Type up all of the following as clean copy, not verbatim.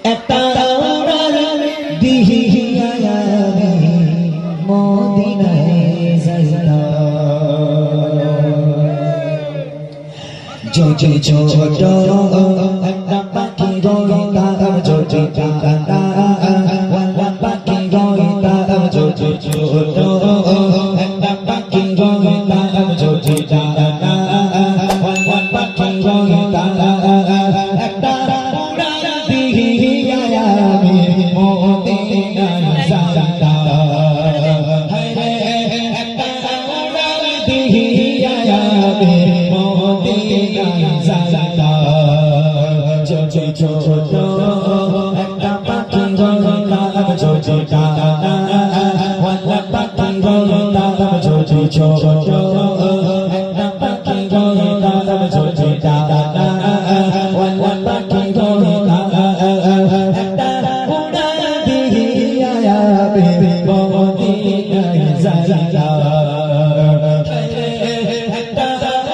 একটা উড়াল দিহিয়া মদিনায় যাইতা যদি ছোট একটা পাখি রইতাম যদি টাকা পাখি রইতাম যদি ছোট একটা পাখি রইতাম যদি টাকা পাখি রইতাম একটা উড়াল দিহিয়া আমি মদিনায় যাইতা একটা উড়াল দিহিয়া আমি মদিনায় যাইতা যদি ছোট একটা পাখি রইতাম যদি টাকা পাখি রইতাম যদি ছোট একটা পাখি রইতাম যদি টাকা পাখি রইতাম একটা উড়াল দিহিয়া আমি মদিনায় যাইতা একটা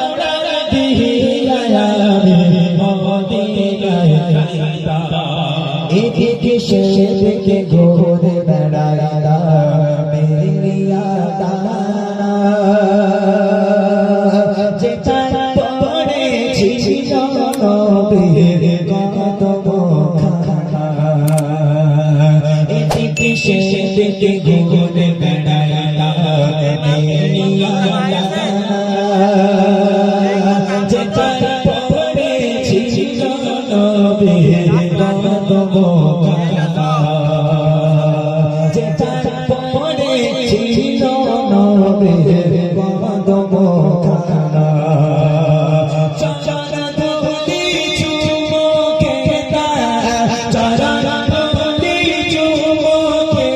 উড়াল দিহিয়া আমি মদিনায় যাইতা এদিকে সেদিকে ঘুরে বেড়াইতা মেরিয়া দানা যেটায় পড়েছিল নবীর কদমখানা এদিকে সেদিকে ঘুরে বেড়াইতা মেরিয়া দানা যেটায় পড়েছিল নবীর কদমখানা যেটায় পড়েছিল নবীর কদমখানা চরণ ধুলি চুমকে চরণ ধুলি চুমকে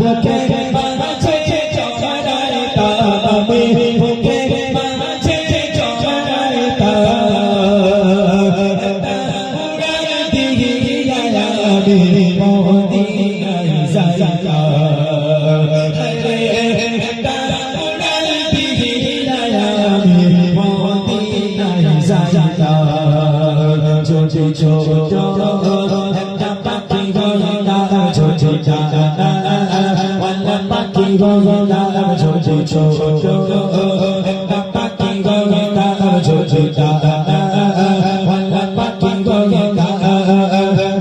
বুকের মাঝে চড়াইতা আমি বুকের মাঝে চড়াইতা উড়াল দিহিয়া আমি মদিনায় যাইতা একটা উড়াল দিহিয়া আমি মদিনায় যাইতা যদি ছোট একটা পাখি রইতাম যদি টাকা পাখি রইতাম যদি ছোট একটা পাখি রইতাম যদি টাকা পাখি রইতাম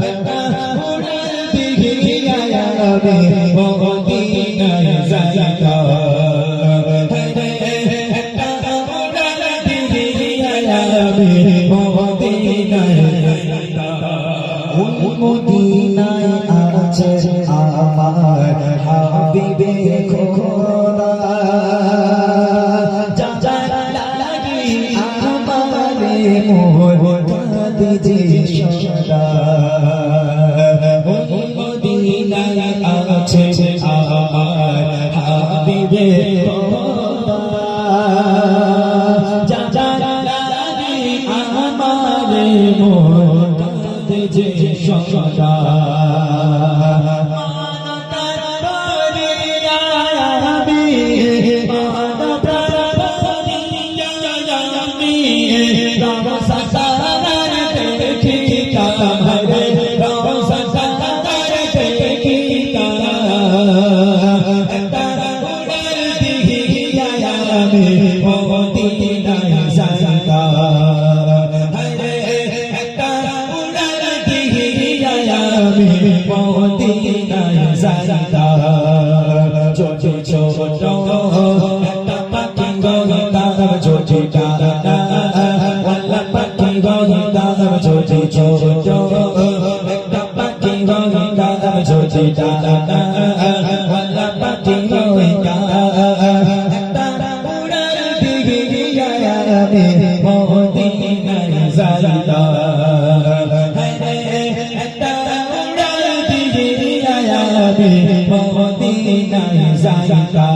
একটা উড়াল দিহিয়া আমি মদিনায় যাইতা একটা উড়াল দিহিয়া আমি মদিনায় যাইতা মদিনায় আছে আমার হাবিবে খোদা যার লাগি আমারে মোর কাঁদে সদা মদিনায় আছে আমার হাবিবে খোদা যার লাগি আমারে মোর কাঁদে সদা মদিনায় যাইতা একটা উড়াল দিহিয়া আমি মদিনায় যাইতা যদি ছোট একটা পাখি রইতাম যদি টাকা পাখি রইতাম যদি ছোট একটা পাখি রইতাম যদি টাকা পাখি রইতাম একটা উড়াল দিহিয়া আমি মদিনায় যাইতা একটা উড়াল দিহিয়া আমি মদিনায় যাইতা